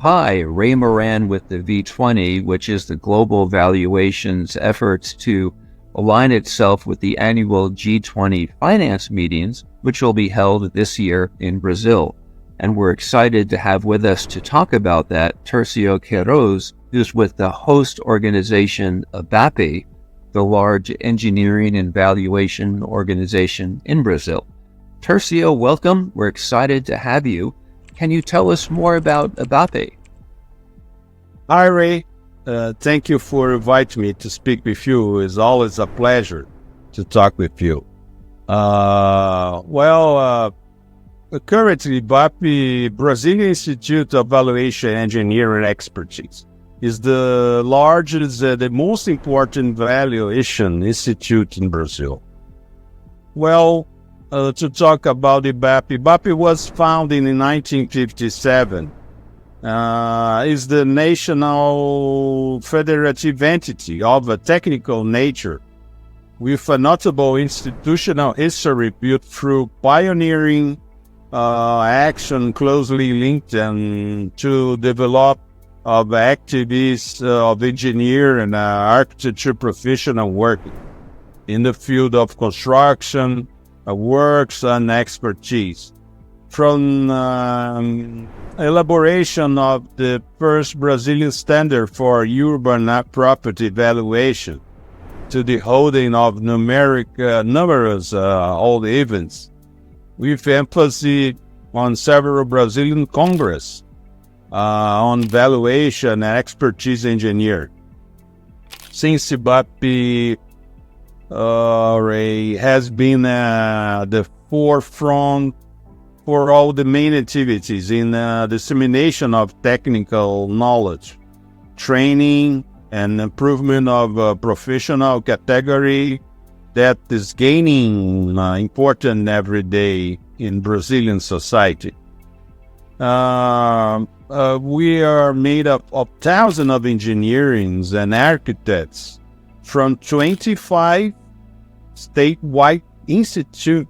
Hi, Ray Moran with the V20, which is the Global Valuations efforts to align itself with the annual G20 finance meetings, which will be held this year in Brazil. And we're excited to have with us to talk about that Tercio Queiroz, who's with the host organization ABAP, the large engineering and valuation organization in Brazil. Tercio, welcome. We're excited to have you. Can you tell us more about ABAP? Hi, Ray. Thank you for inviting me to speak with you. It's always a pleasure to talk with you. Currently, ABAP, Brazilian Institute of Valuation Engineering Expertise, is the largest, the most important valuation institute in Brazil. To talk about ABAP was founded in 1957. Is the national federative entity of a technical nature with a notable institutional history built through pioneering action closely linked to develop of activists of engineer and architecture professional work in the field of construction, works and expertise. From elaboration of the first Brazilian standard for urban property valuation to the holding of numerous old events, with emphasis on several Brazilian Congress on valuation and expertise engineer. Since ABAP has been the forefront for all the main activities in dissemination of technical knowledge, training, and improvement of professional category that is gaining important every day in Brazilian society. We are made up of thousands of engineers and architects from 25 statewide institutes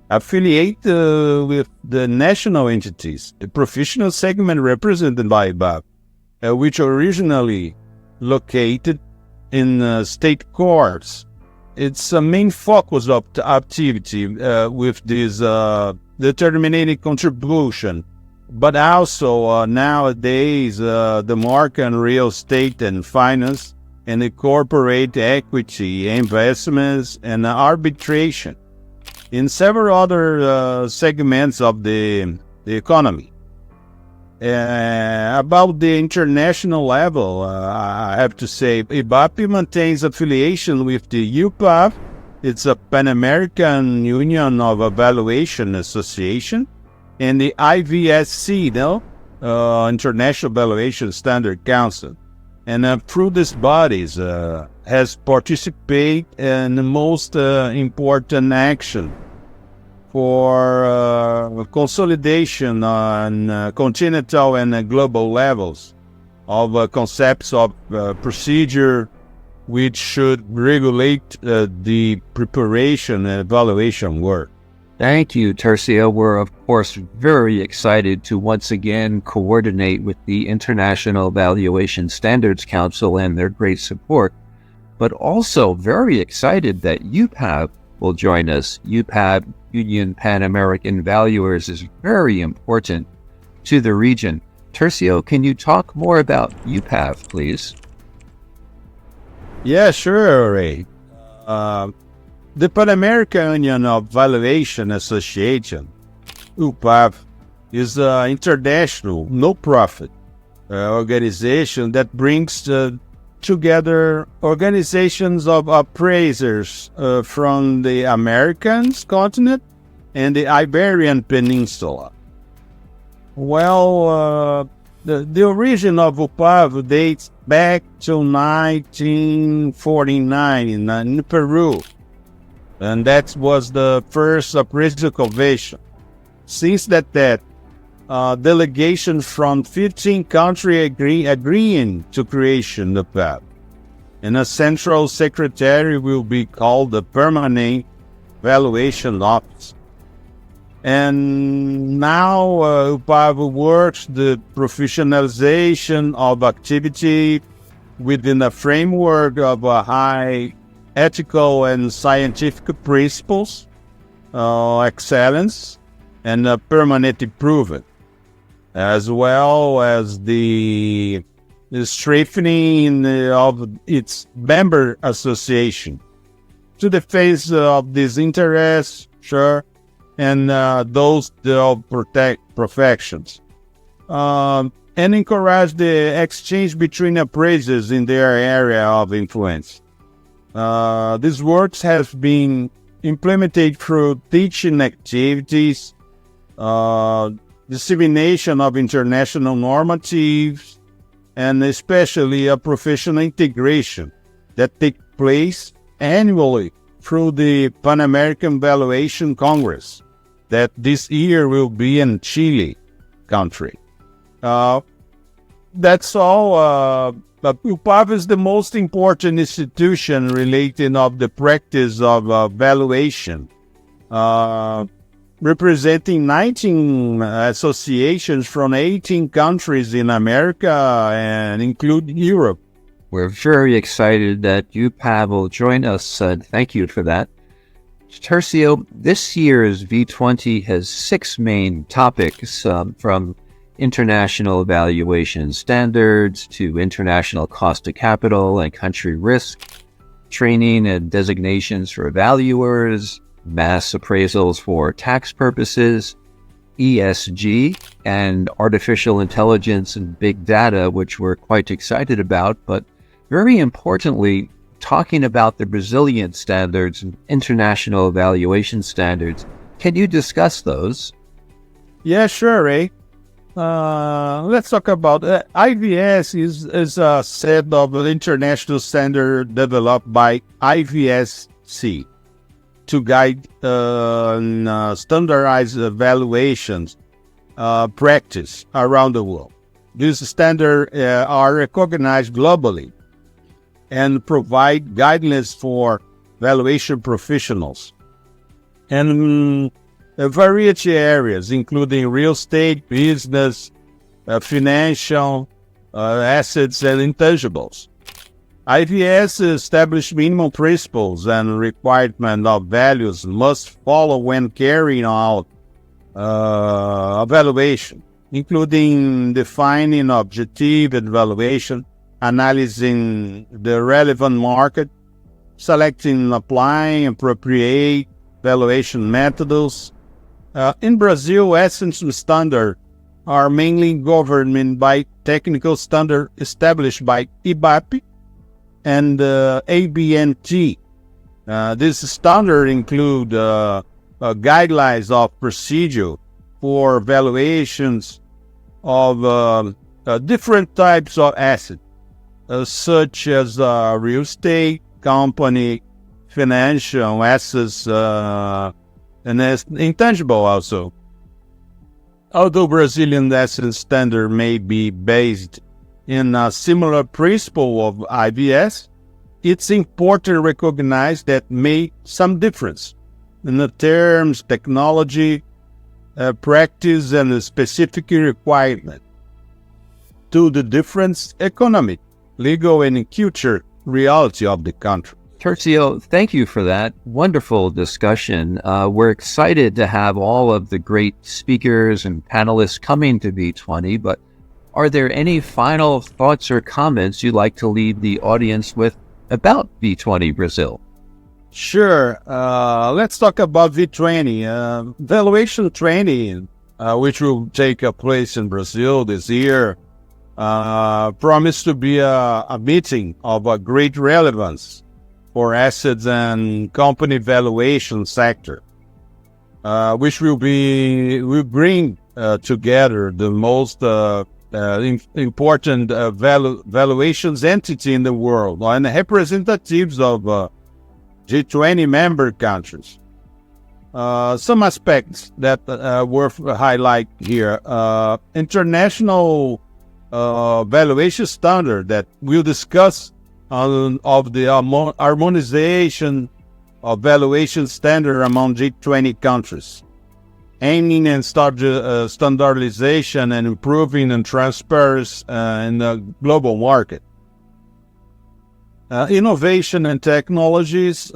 affiliated with the national entities, the professional segment represented by ABAP, which originally located in state courts. Its main focus of the activity with this determining contribution, but also nowadays the market and real estate and finance and the corporate equity, investments, and arbitration in several other segments of the economy. About the international level, I have to say, ABAP maintains affiliation with the UPAV. It's a Pan-American Union of Evaluation Association, and the IVSC, International Valuation Standard Council. And through these bodies has participated in the most important action for consolidation on continental and global levels of concepts of procedure which should regulate the preparation and evaluation work. Thank you, Tercio. We're, of course, very excited to once again coordinate with the International Valuation Standards Council and their great support, but also very excited that UPAV will join us. UPAV, Union Pan-American Valuers, is very important to the region. Tercio, can you talk more about UPAV, please? Yeah, sure, Ray. The Pan-American Union of Valuation Association, UPAV, is an international, no-profit organization that brings together organizations of appraisers from the American continent and the Iberian Peninsula. The origin of UPAV dates back to 1949 in Peru. And that was the first appraisal convention. Since that delegations from 15 countries agreeing to creation of PAP. And a central secretary will be called the Permanent Valuation Office. And now UPAV works the professionalization of activity within a framework of high ethical and scientific principles, excellence, and permanent improvement, as well as the strengthening of its member association to the face of these interests, sure, and those of professions, and encourage the exchange between appraisers in their area of influence. These works have been implemented through teaching activities, dissemination of international normatives, and especially a professional integration that takes place annually through the Pan American Valuation Congress that this year will be in Chile country. That's all. UPAV is the most important institution relating of the practice of valuation, representing 19 associations from 18 countries in America and include Europe. We're very excited that UPAV will join us. Thank you for that. Tercio, this year's V20 has 6 main topics, from international valuation standards to international cost of capital and country risk, training and designations for valuers, mass appraisals for tax purposes, ESG, and artificial intelligence and big data, which we're quite excited about, but very importantly, talking about the Brazilian standards and international valuation standards. Can you discuss those? Yeah, sure, Ray. Let's talk about IVS is a set of international standard developed by IVSC to guide standardized valuations practice around the world. These standards are recognized globally and provide guidelines for valuation professionals and a variety of areas, including real estate, business, financial, assets, and intangibles. IVS established minimum principles and requirements of values must follow when carrying out evaluation, including defining objective evaluation, analyzing the relevant market, selecting, applying appropriate valuation methods. In Brazil, essence standards are mainly governed by technical standards established by IBAP and ABNT. This standard include guidelines of procedure for valuations of different types of assets, such as real estate, company, financial assets, and intangible also. Although Brazilian asset standard may be based in a similar principle of IVS, it's important to recognize that made some difference in the terms, technology, practice, and the specific requirement to the different economic, legal, and culture reality of the country. Tercio, thank you for that wonderful discussion. We're excited to have all of the great speakers and panelists coming to V20, but are there any final thoughts or comments you'd like to leave the audience with about V20 Brazil? Sure. Let's talk about V20. Valuation20, which will take place in Brazil this year, promised to be a meeting of a great relevance for assets and company valuation sector, which will bring together the most important valuations entity in the world and representatives of G20 member countries. Some aspects that worth highlight here: international valuation standard that we'll discuss of the harmonization of valuation standard among G20 countries. aiming at standardization and improving and transparency in the global market. Innovation and technologies.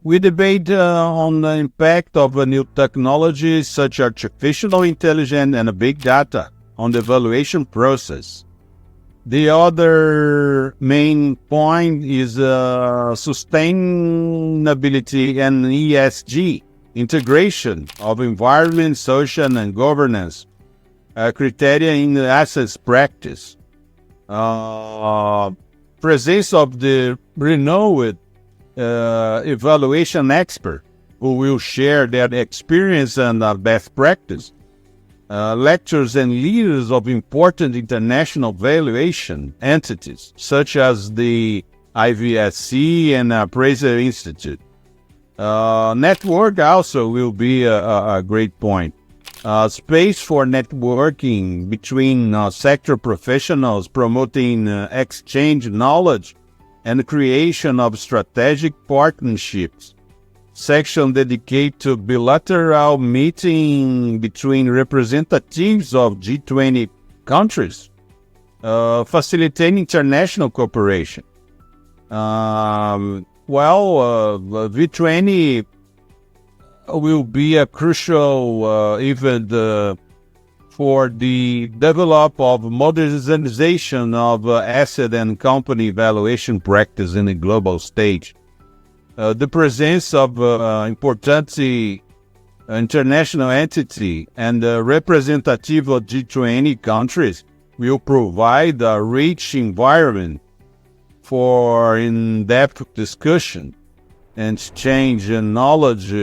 We debate on the impact of new technologies such as artificial intelligence and big data on the valuation process. The other main point is sustainability and ESG, integration of environment, social, and governance criteria in the assets practice. Presence of the renowned evaluation expert who will share their experience and best practice. Lectures and leaders of important international valuation entities, such as the IVSC and Appraiser Institute. Network also will be a great point. Space for networking between sector professionals, promoting exchange knowledge and creation of strategic partnerships. Section dedicated to bilateral meeting between representatives of G20 countries, facilitating international cooperation. V20 will be a crucial event for the development of modernization of asset and company valuation practice in the global stage. The presence of important international entity and representative of G20 countries will provide a rich environment for in-depth discussion, and exchange knowledge,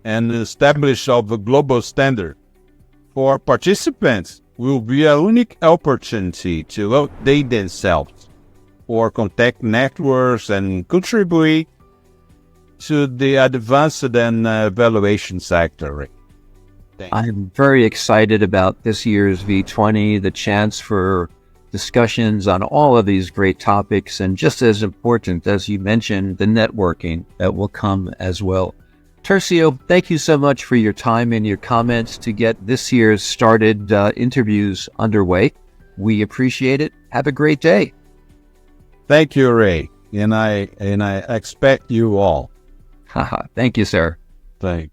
and establish of a global standard. For participants, will be a unique opportunity to update themselves or contact networks and contribute to the advanced and evaluation sector. I'm very excited about this year's V20, the chance for discussions on all of these great topics, and just as important, as you mentioned, the networking that will come as well. Tercio, thank you so much for your time and your comments to get this year's started interviews underway. We appreciate it. Have a great day. Thank you, Ray. And I expect you all. Thank you, sir. Thank you.